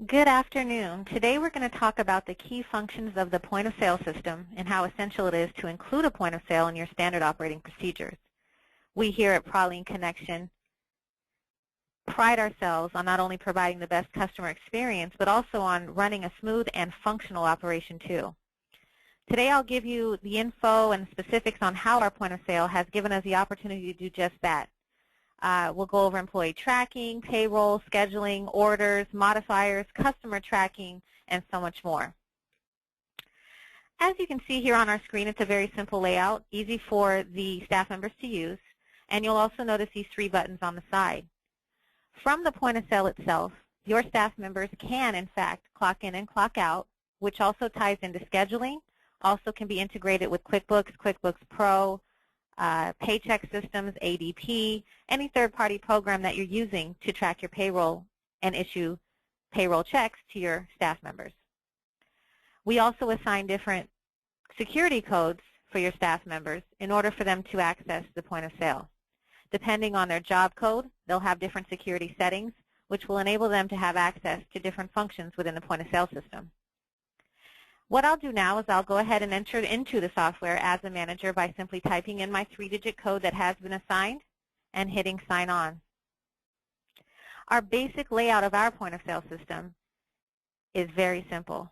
Good afternoon. Today we're going to talk about the key functions of the point of sale system and how essential it is to include a point of sale in your standard operating procedures. We here at Praline Connection pride ourselves on not only providing the best customer experience, but also on running a smooth and functional operation too. Today I'll give you the info and specifics on how our point of sale has given us the opportunity to do just that. We'll go over employee tracking, payroll, scheduling, orders, modifiers, customer tracking, and so much more. As you can see here on our screen, it's a very simple layout, easy for the staff members to use, and you'll also notice these three buttons on the side. From the point of sale itself, your staff members can, in fact, clock in and clock out, which also ties into scheduling, also can be integrated with QuickBooks, QuickBooks Pro, paycheck systems, ADP, any third-party program that you're using to track your payroll and issue payroll checks to your staff members. We also assign different security codes for your staff members in order for them to access the point of sale. Depending on their job code, they'll have different security settings, which will enable them to have access to different functions within the point of sale system. What I'll do now is I'll go ahead and enter into the software as a manager by simply typing in my 3-digit code that has been assigned and hitting sign on. Our basic layout of our point of sale system is very simple.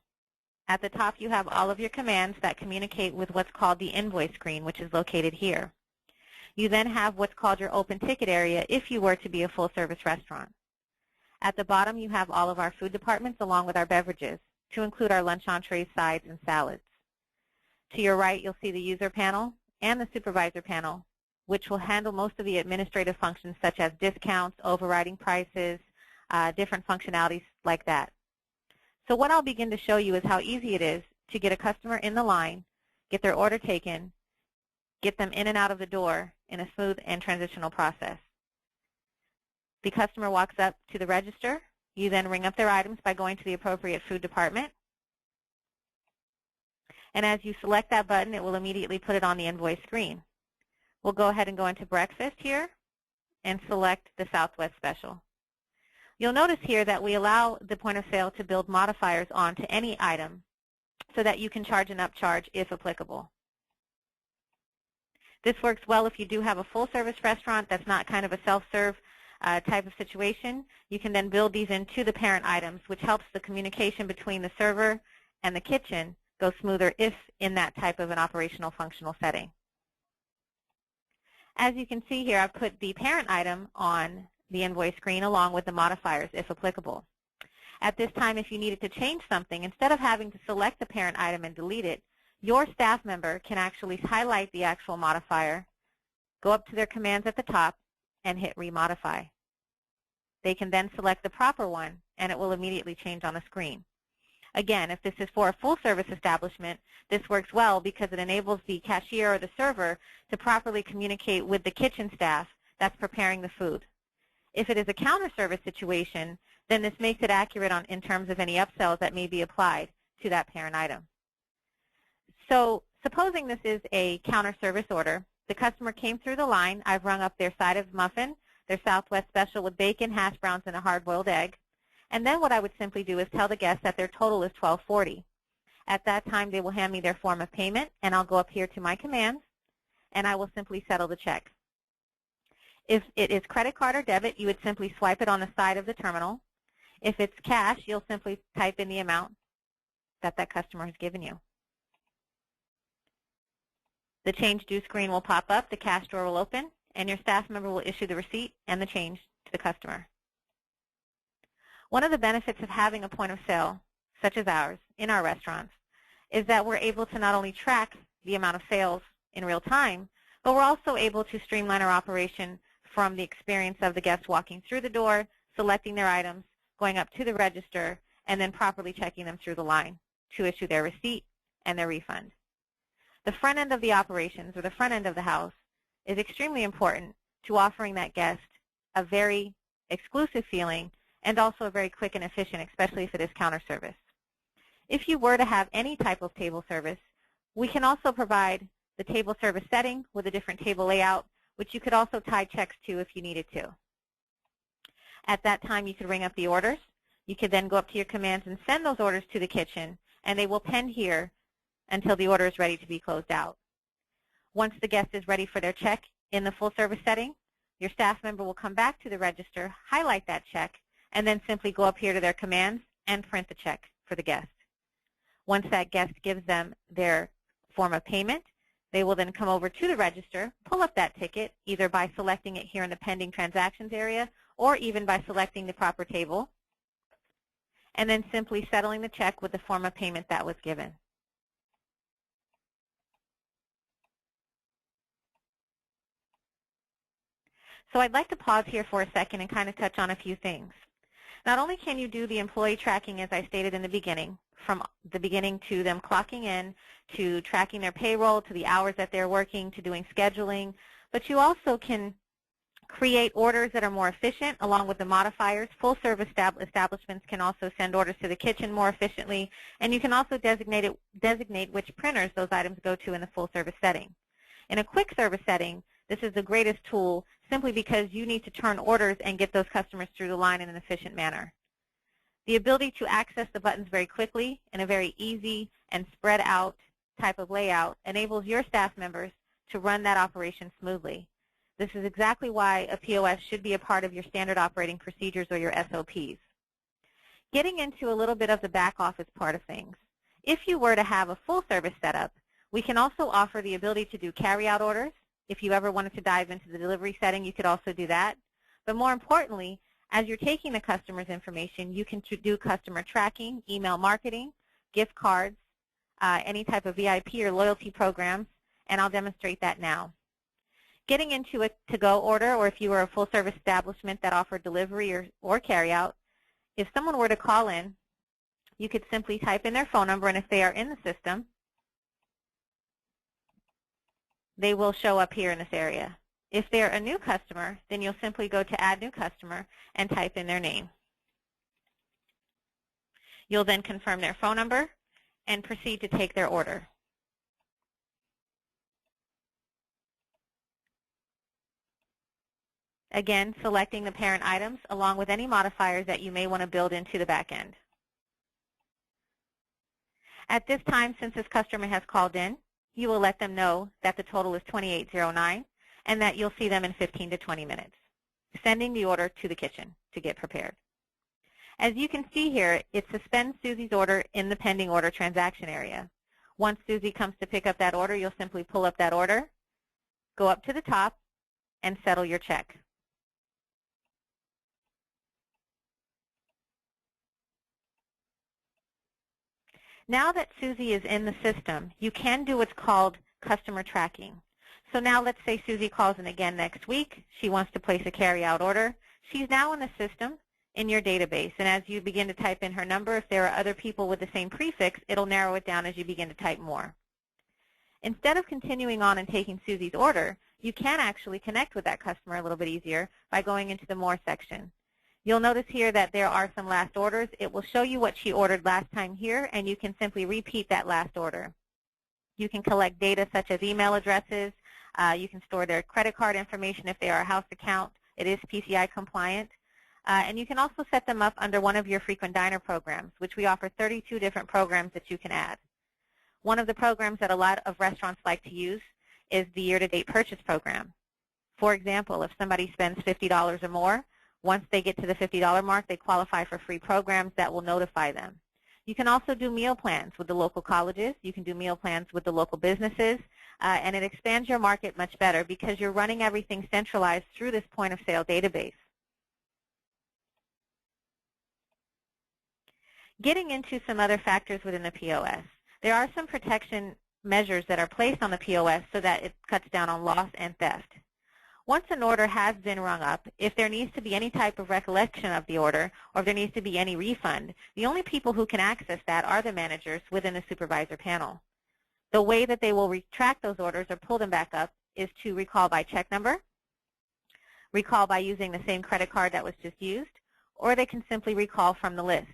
At the top you have all of your commands that communicate with what's called the invoice screen, which is located here. You then have what's called your open ticket area if you were to be a full-service restaurant. At the bottom you have all of our food departments along with our beverages, to include our lunch entrees, sides, and salads. To your right, you'll see the user panel and the supervisor panel, which will handle most of the administrative functions such as discounts, overriding prices, different functionalities like that. So what I'll begin to show you is how easy it is to get a customer in the line, get their order taken, get them in and out of the door in a smooth and transitional process. The customer walks up to the register. You then ring up their items by going to the appropriate food department. And as you select that button, it will immediately put it on the invoice screen. We'll go ahead and go into breakfast here and select the Southwest Special. You'll notice here that we allow the point of sale to build modifiers onto any item so that you can charge an upcharge if applicable. This works well if you do have a full-service restaurant that's not kind of a self-serve type of situation. You can then build these into the parent items, which helps the communication between the server and the kitchen go smoother if in that type of an operational functional setting. As you can see here, I've put the parent item on the invoice screen along with the modifiers if applicable. At this time, if you needed to change something, instead of having to select the parent item and delete it, your staff member can actually highlight the actual modifier, go up to their commands at the top, and hit remodify. They can then select the proper one and it will immediately change on the screen. Again, if this is for a full-service establishment, this works well because it enables the cashier or the server to properly communicate with the kitchen staff that's preparing the food. If it is a counter service situation, then this makes it accurate in terms of any upsells that may be applied to that parent item. So supposing this is a counter service order, the customer came through the line. I've rung up their side of muffin, their Southwest Special with bacon, hash browns, and a hard-boiled egg. And then what I would simply do is tell the guest that their total is $12.40. At that time, they will hand me their form of payment, and I'll go up here to my commands, and I will simply settle the check. If it is credit card or debit, you would simply swipe it on the side of the terminal. If it's cash, you'll simply type in the amount that that customer has given you. The change due screen will pop up, the cash drawer will open, and your staff member will issue the receipt and the change to the customer. One of the benefits of having a point of sale, such as ours, in our restaurants, is that we're able to not only track the amount of sales in real time, but we're also able to streamline our operation from the experience of the guest walking through the door, selecting their items, going up to the register, and then properly checking them through the line to issue their receipt and their refund. The front end of the operations, or the front end of the house, is extremely important to offering that guest a very exclusive feeling and also a very quick and efficient, especially if it is counter service. If you were to have any type of table service, we can also provide the table service setting with a different table layout, which you could also tie checks to if you needed to. At that time, you could ring up the orders. You could then go up to your commands and send those orders to the kitchen, and they will pen here until the order is ready to be closed out. Once the guest is ready for their check in the full service setting, your staff member will come back to the register, highlight that check, and then simply go up here to their commands and print the check for the guest. Once that guest gives them their form of payment, they will then come over to the register, pull up that ticket, either by selecting it here in the pending transactions area or even by selecting the proper table, and then simply settling the check with the form of payment that was given. So I'd like to pause here for a second and kind of touch on a few things. Not only can you do the employee tracking, as I stated in the beginning, from the beginning to them clocking in, to tracking their payroll, to the hours that they're working, to doing scheduling, but you also can create orders that are more efficient along with the modifiers. Full service establishments can also send orders to the kitchen more efficiently, and you can also designate which printers those items go to in the full service setting. In a quick service setting, this is the greatest tool simply because you need to turn orders and get those customers through the line in an efficient manner. The ability to access the buttons very quickly in a very easy and spread out type of layout enables your staff members to run that operation smoothly. This is exactly why a POS should be a part of your standard operating procedures or your SOPs. Getting into a little bit of the back office part of things, if you were to have a full service setup, we can also offer the ability to do carry-out orders. If you ever wanted to dive into the delivery setting, you could also do that. But more importantly, as you're taking the customer's information, you can do customer tracking, email marketing, gift cards, any type of VIP or loyalty programs, and I'll demonstrate that now. Getting into a to-go order, or if you were a full-service establishment that offered delivery or carry-out, if someone were to call in, you could simply type in their phone number, and if they are in the system, they will show up here in this area. If they're a new customer, then you'll simply go to Add New Customer and type in their name. You'll then confirm their phone number and proceed to take their order. Again, selecting the parent items along with any modifiers that you may want to build into the back end. At this time, since this customer has called in, you will let them know that the total is $28.09 and that you'll see them in 15 to 20 minutes, sending the order to the kitchen to get prepared. As you can see here, it suspends Susie's order in the pending order transaction area. Once Susie comes to pick up that order, you'll simply pull up that order, go up to the top, and settle your check. Now that Susie is in the system, you can do what's called customer tracking. So now let's say Susie calls in again next week. She wants to place a carry-out order. She's now in the system in your database, and as you begin to type in her number, if there are other people with the same prefix, it'll narrow it down as you begin to type more. Instead of continuing on and taking Susie's order, you can actually connect with that customer a little bit easier by going into the More section. You'll notice here that there are some last orders. It will show you what she ordered last time here, and you can simply repeat that last order. You can collect data such as email addresses. You can store their credit card information if they are a house account. It is PCI compliant. And you can also set them up under one of your frequent diner programs, which we offer 32 different programs that you can add. One of the programs that a lot of restaurants like to use is the year-to-date purchase program. For example, if somebody spends $50 or more, once they get to the $50 mark, they qualify for free programs that will notify them. You can also do meal plans with the local colleges. You can do meal plans with the local businesses, and it expands your market much better because you're running everything centralized through this point-of-sale database. Getting into some other factors within the POS. There are some protection measures that are placed on the POS so that it cuts down on loss and theft. Once an order has been rung up, if there needs to be any type of recollection of the order or if there needs to be any refund, the only people who can access that are the managers within the supervisor panel. The way that they will retract those orders or pull them back up is to recall by check number, recall by using the same credit card that was just used, or they can simply recall from the list.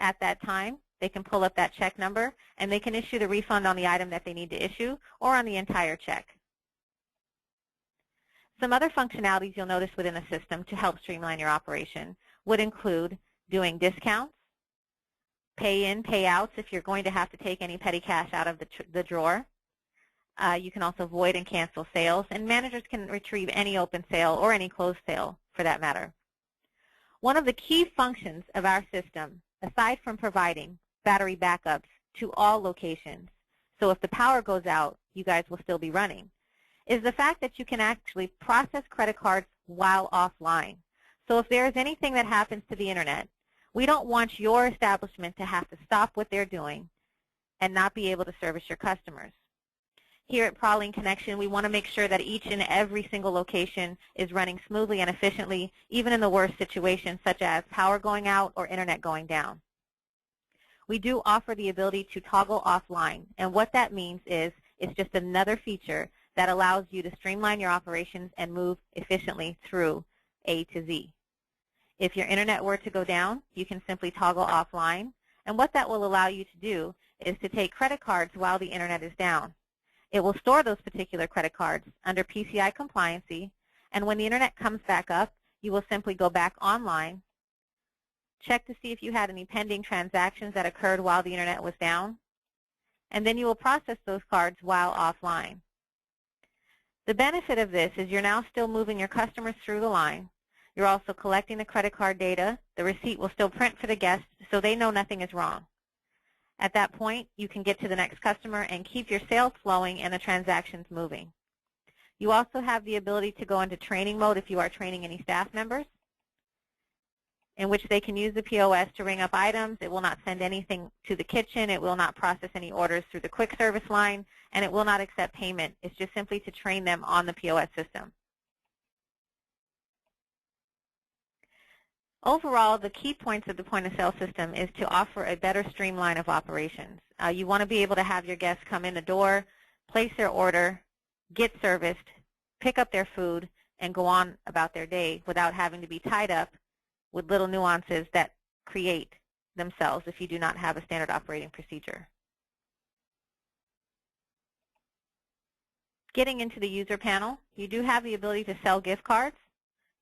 At that time, they can pull up that check number and they can issue the refund on the item that they need to issue or on the entire check. Some other functionalities you'll notice within the system to help streamline your operation would include doing discounts, pay-in, payouts if you're going to have to take any petty cash out of the drawer. You can also void and cancel sales, and managers can retrieve any open sale or any closed sale for that matter. One of the key functions of our system, aside from providing battery backups to all locations, so if the power goes out, you guys will still be running, is the fact that you can actually process credit cards while offline. So if there is anything that happens to the internet, we don't want your establishment to have to stop what they're doing and not be able to service your customers. Here at Praline Connection, we want to make sure that each and every single location is running smoothly and efficiently, even in the worst situations such as power going out or internet going down. We do offer the ability to toggle offline, and what that means is it's just another feature that allows you to streamline your operations and move efficiently through A to Z. If your internet were to go down, you can simply toggle offline, and what that will allow you to do is to take credit cards while the internet is down. It will store those particular credit cards under PCI compliancy, and when the internet comes back up, you will simply go back online, check to see if you had any pending transactions that occurred while the internet was down, and then you will process those cards while offline. The benefit of this is you're now still moving your customers through the line. You're also collecting the credit card data. The receipt will still print for the guest so they know nothing is wrong. At that point, you can get to the next customer and keep your sales flowing and the transactions moving. You also have the ability to go into training mode if you are training any staff members, in which they can use the POS to ring up items. It will not send anything to the kitchen. It will not process any orders through the quick service line, and it will not accept payment. It's just simply to train them on the POS system. Overall, the key points of the point-of-sale system is to offer a better streamline of operations. You want to be able to have your guests come in the door, place their order, get serviced, pick up their food, and go on about their day without having to be tied up with little nuances that create themselves if you do not have a standard operating procedure. Getting into the user panel, you do have the ability to sell gift cards.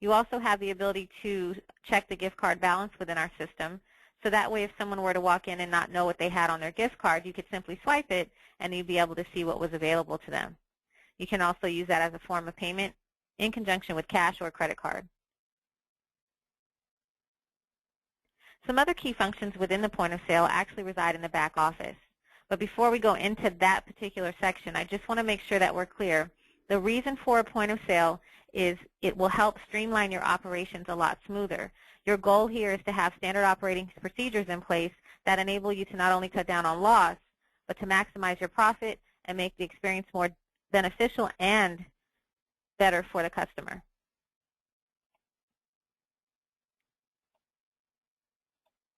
You also have the ability to check the gift card balance within our system. So that way if someone were to walk in and not know what they had on their gift card, you could simply swipe it and you'd be able to see what was available to them. You can also use that as a form of payment in conjunction with cash or credit card. Some other key functions within the point of sale actually reside in the back office. But before we go into that particular section, I just want to make sure that we're clear. The reason for a point of sale is it will help streamline your operations a lot smoother. Your goal here is to have standard operating procedures in place that enable you to not only cut down on loss, but to maximize your profit and make the experience more beneficial and better for the customer.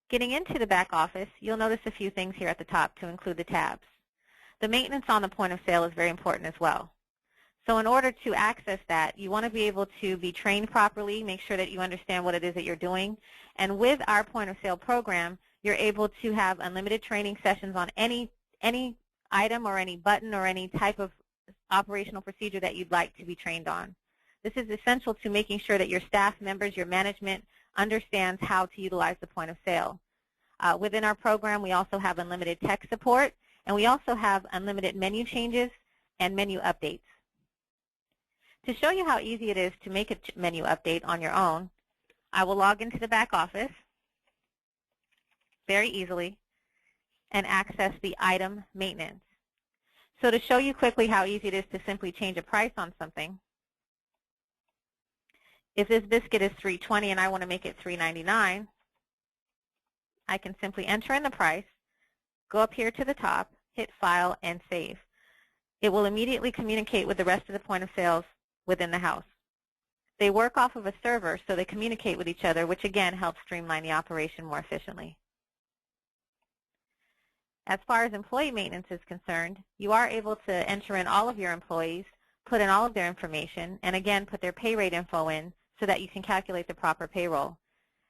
Getting into the back office, you'll notice a few things here at the top to include the tabs. The maintenance on the point of sale is very important as well. So in order to access that, you want to be able to be trained properly, make sure that you understand what it is that you're doing. And with our point of sale program, you're able to have unlimited training sessions on any item or any button or any type of operational procedure that you'd like to be trained on. This is essential to making sure that your staff members, your management, understands how to utilize the point of sale. Within our program, we also have unlimited tech support, and we also have unlimited menu changes and menu updates. To show you how easy it is to make a menu update on your own, I will log into the back office very easily and access the item maintenance. So to show you quickly how easy it is to simply change a price on something, if this biscuit is $3.20 and I want to make it $3.99, I can simply enter in the price, go up here to the top, hit File, and Save. It will immediately communicate with the rest of the point of sales within the house. They work off of a server, so they communicate with each other, which again helps streamline the operation more efficiently. As far as employee maintenance is concerned, you are able to enter in all of your employees, put in all of their information, and again put their pay rate info in so that you can calculate the proper payroll.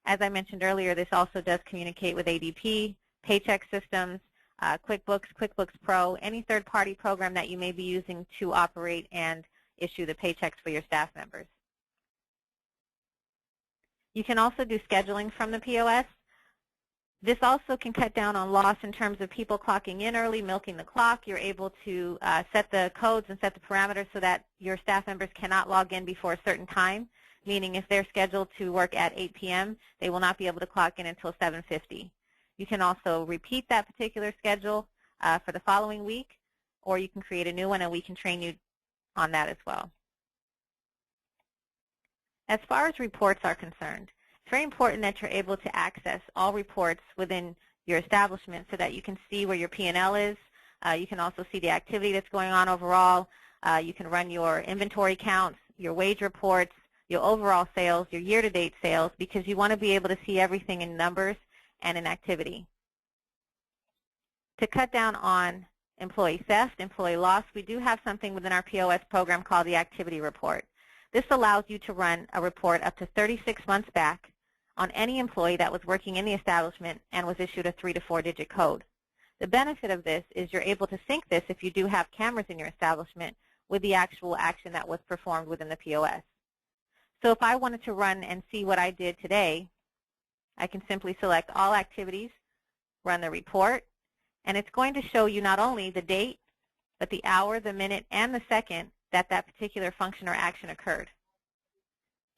As I mentioned earlier, this also does communicate with ADP, paycheck systems, QuickBooks, QuickBooks Pro, any third-party program that you may be using to operate and issue the paychecks for your staff members. You can also do scheduling from the POS. This also can cut down on loss in terms of people clocking in early, milking the clock. You're able to set the codes and set the parameters so that your staff members cannot log in before a certain time, meaning if they're scheduled to work at 8 p.m., they will not be able to clock in until 7:50. You can also repeat that particular schedule for the following week, or you can create a new one and we can train you on that as well. As far as reports are concerned, it's very important that you're able to access all reports within your establishment so that you can see where your P&L is. You can also see the activity that's going on overall. You can run your inventory counts, your wage reports, your overall sales, your year-to-date sales, because you want to be able to see everything in numbers and in activity. To cut down on employee theft, employee loss, we do have something within our POS program called the activity report. This allows you to run a report up to 36 months back on any employee that was working in the establishment and was issued a 3- to 4-digit code. The benefit of this is you're able to sync this, if you do have cameras in your establishment, with the actual action that was performed within the POS. So if I wanted to run and see what I did today, I can simply select all activities, run the report, and it's going to show you not only the date, but the hour, the minute, and the second that that particular function or action occurred.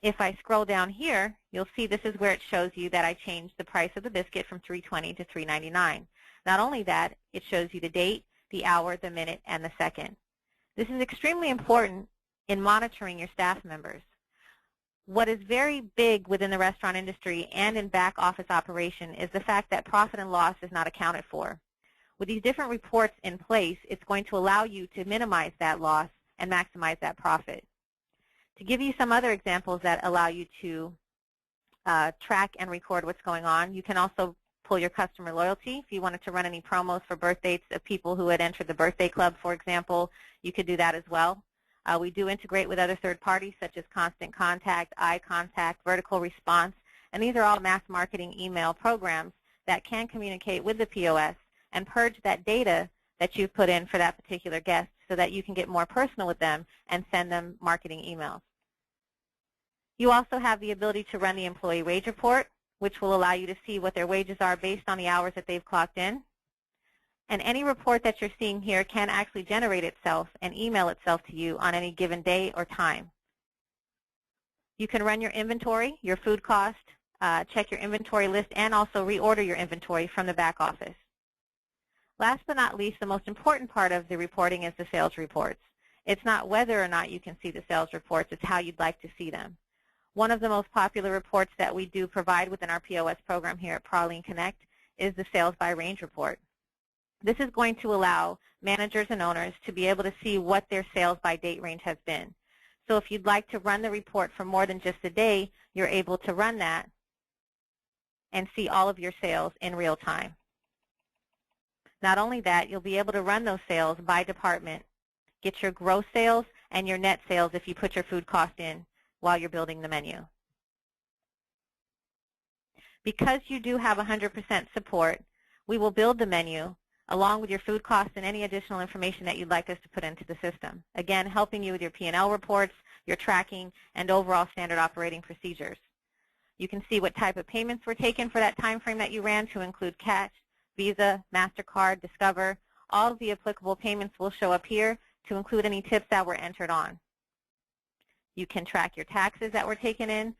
If I scroll down here, you'll see this is where it shows you that I changed the price of the biscuit from $3.20 to $3.99. Not only that, it shows you the date, the hour, the minute, and the second. This is extremely important in monitoring your staff members. What is very big within the restaurant industry and in back office operation is the fact that profit and loss is not accounted for. With these different reports in place, it's going to allow you to minimize that loss and maximize that profit. To give you some other examples that allow you to track and record what's going on, you can also pull your customer loyalty. If you wanted to run any promos for birth dates of people who had entered the birthday club, for example, you could do that as well. We do integrate with other third parties such as Constant Contact, Eye Contact, Vertical Response, and these are all mass marketing email programs that can communicate with the POS and purge that data that you've put in for that particular guest so that you can get more personal with them and send them marketing emails. You also have the ability to run the employee wage report, which will allow you to see what their wages are based on the hours that they've clocked in. And any report that you're seeing here can actually generate itself and email itself to you on any given day or time. You can run your inventory, your food cost, check your inventory list, and also reorder your inventory from the back office. Last but not least, the most important part of the reporting is the sales reports. It's not whether or not you can see the sales reports, it's how you'd like to see them. One of the most popular reports that we do provide within our POS program here at Praline Connect is the Sales by Range report. This is going to allow managers and owners to be able to see what their sales by date range has been. So if you'd like to run the report for more than just a day, you're able to run that and see all of your sales in real time. Not only that, you'll be able to run those sales by department, get your gross sales and your net sales if you put your food cost in while you're building the menu. Because you do have 100% support, we will build the menu along with your food costs and any additional information that you'd like us to put into the system. Again, helping you with your P&L reports, your tracking, and overall standard operating procedures. You can see what type of payments were taken for that time frame that you ran to include cash, Visa, MasterCard, Discover. All of the applicable payments will show up here to include any tips that were entered on. You can track your taxes that were taken in.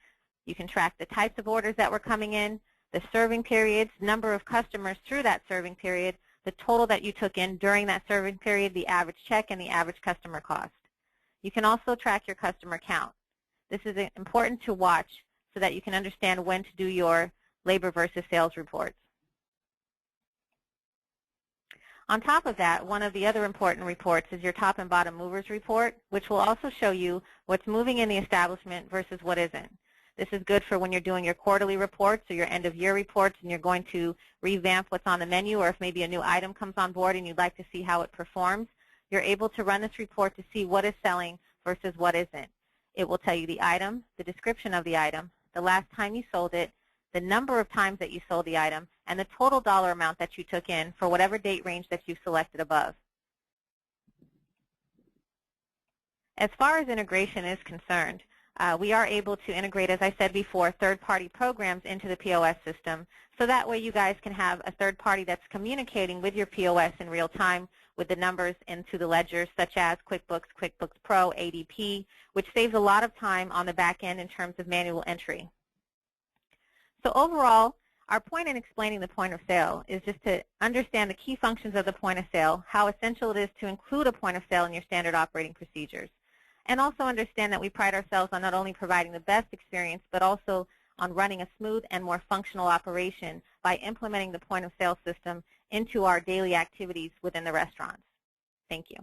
You can track the types of orders that were coming in, the serving periods, number of customers through that serving period, the total that you took in during that serving period, the average check, and the average customer cost. You can also track your customer count. This is important to watch so that you can understand when to do your labor versus sales reports. On top of that, one of the other important reports is your top and bottom movers report, which will also show you what's moving in the establishment versus what isn't. This is good for when you're doing your quarterly reports or your end-of-year reports and you're going to revamp what's on the menu, or if maybe a new item comes on board and you'd like to see how it performs, you're able to run this report to see what is selling versus what isn't. It will tell you the item, the description of the item, the last time you sold it, the number of times that you sold the item, and the total dollar amount that you took in for whatever date range that you've selected above. As far as integration is concerned, We are able to integrate, as I said before, third-party programs into the POS system, so that way you guys can have a third party that's communicating with your POS in real time with the numbers into the ledgers, such as QuickBooks, QuickBooks Pro, ADP, which saves a lot of time on the back end in terms of manual entry. So overall, our point in explaining the point of sale is just to understand the key functions of the point of sale, how essential it is to include a point of sale in your standard operating procedures, and also understand that we pride ourselves on not only providing the best experience, but also on running a smooth and more functional operation by implementing the point of sale system into our daily activities within the restaurants. Thank you.